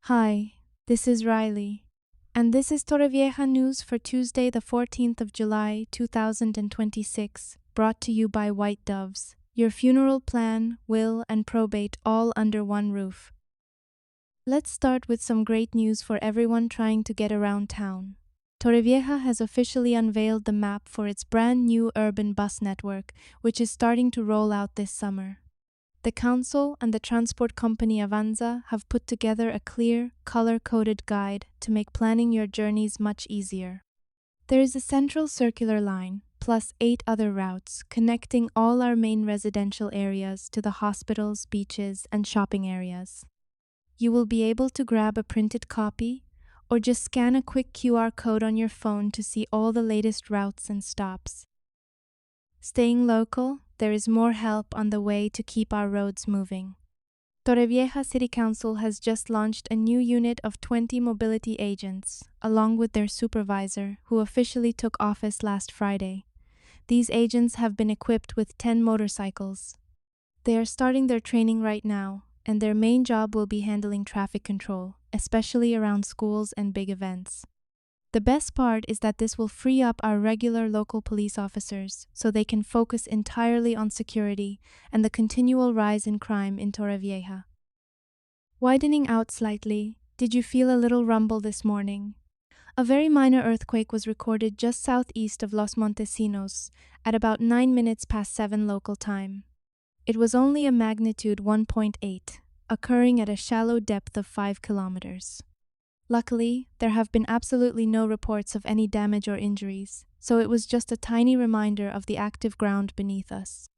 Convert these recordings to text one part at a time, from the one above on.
Hi, this is Riley, and this is Torrevieja news for Tuesday, the 14th of July, 2026, brought to you by White Doves, your funeral plan, will, and probate all under one roof. Let's start with some great news for everyone trying to get around town. Torrevieja has officially unveiled the map for its brand new urban bus network, which is starting to roll out this summer. The council and the transport company Avanza have put together a clear, color-coded guide to make planning your journeys much easier. There is a central circular line, plus 8 other routes, connecting all our main residential areas to the hospitals, beaches, and shopping areas. You will be able to grab a printed copy, or just scan a quick QR code on your phone to see all the latest routes and stops. Staying local, there is more help on the way to keep our roads moving. Torrevieja City Council has just launched a new unit of 20 mobility agents, along with their supervisor, who officially took office last Friday. These agents have been equipped with 10 motorcycles. They are starting their training right now, and their main job will be handling traffic control, especially around schools and big events. The best part is that this will free up our regular local police officers so they can focus entirely on security and the continual rise in crime in Torrevieja. Widening out slightly, did you feel a little rumble this morning? A very minor earthquake was recorded just southeast of Los Montesinos at about 9 minutes past 7 local time. It was only a magnitude 1.8, occurring at a shallow depth of 5 kilometers. Luckily, there have been absolutely no reports of any damage or injuries, so it was just a tiny reminder of the active ground beneath us.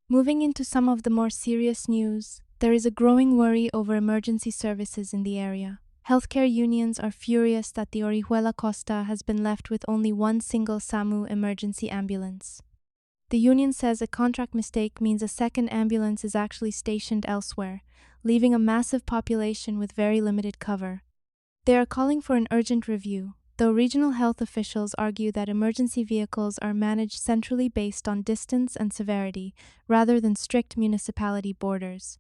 Moving into some of the more serious news, there is a growing worry over emergency services in the area. Healthcare unions are furious that the Orihuela Costa has been left with only one single SAMU emergency ambulance. The union says a contract mistake means a second ambulance is actually stationed elsewhere, leaving a massive population with very limited cover. They are calling for an urgent review, though regional health officials argue that emergency vehicles are managed centrally based on distance and severity, rather than strict municipality borders.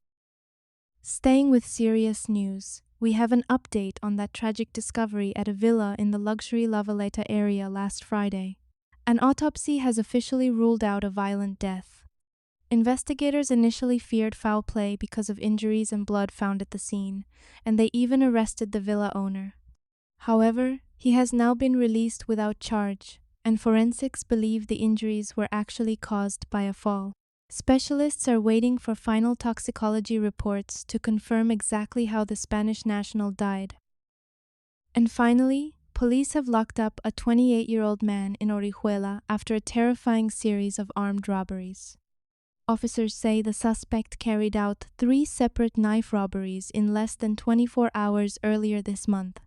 Staying with serious news, we have an update on that tragic discovery at a villa in the luxury La Veleta area last Friday. An autopsy has officially ruled out a violent death. Investigators initially feared foul play because of injuries and blood found at the scene, and they even arrested the villa owner. However, he has now been released without charge, and forensics believe the injuries were actually caused by a fall. Specialists are waiting for final toxicology reports to confirm exactly how the Spanish national died. And finally, police have locked up a 28-year-old man in Orihuela after a terrifying series of armed robberies. Officers say the suspect carried out 3 separate knife robberies in less than 24 hours earlier this month.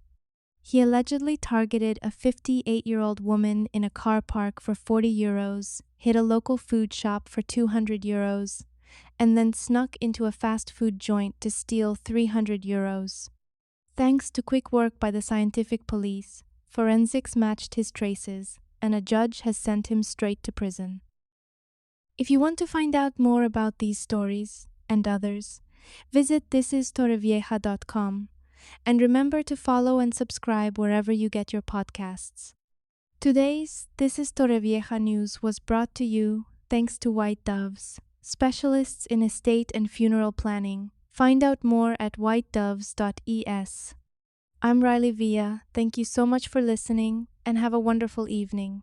He allegedly targeted a 58-year-old woman in a car park for €40, hit a local food shop for €200, and then snuck into a fast food joint to steal €300. Thanks to quick work by the scientific police, forensics matched his traces, and a judge has sent him straight to prison. If you want to find out more about these stories and others, visit thisistorrevieja.com, and remember to follow and subscribe wherever you get your podcasts. Today's This is Torrevieja news was brought to you thanks to White Doves, specialists in estate and funeral planning. Find out more at whitedoves.es. I'm Riley Villa. Thank you so much for listening, and have a wonderful evening.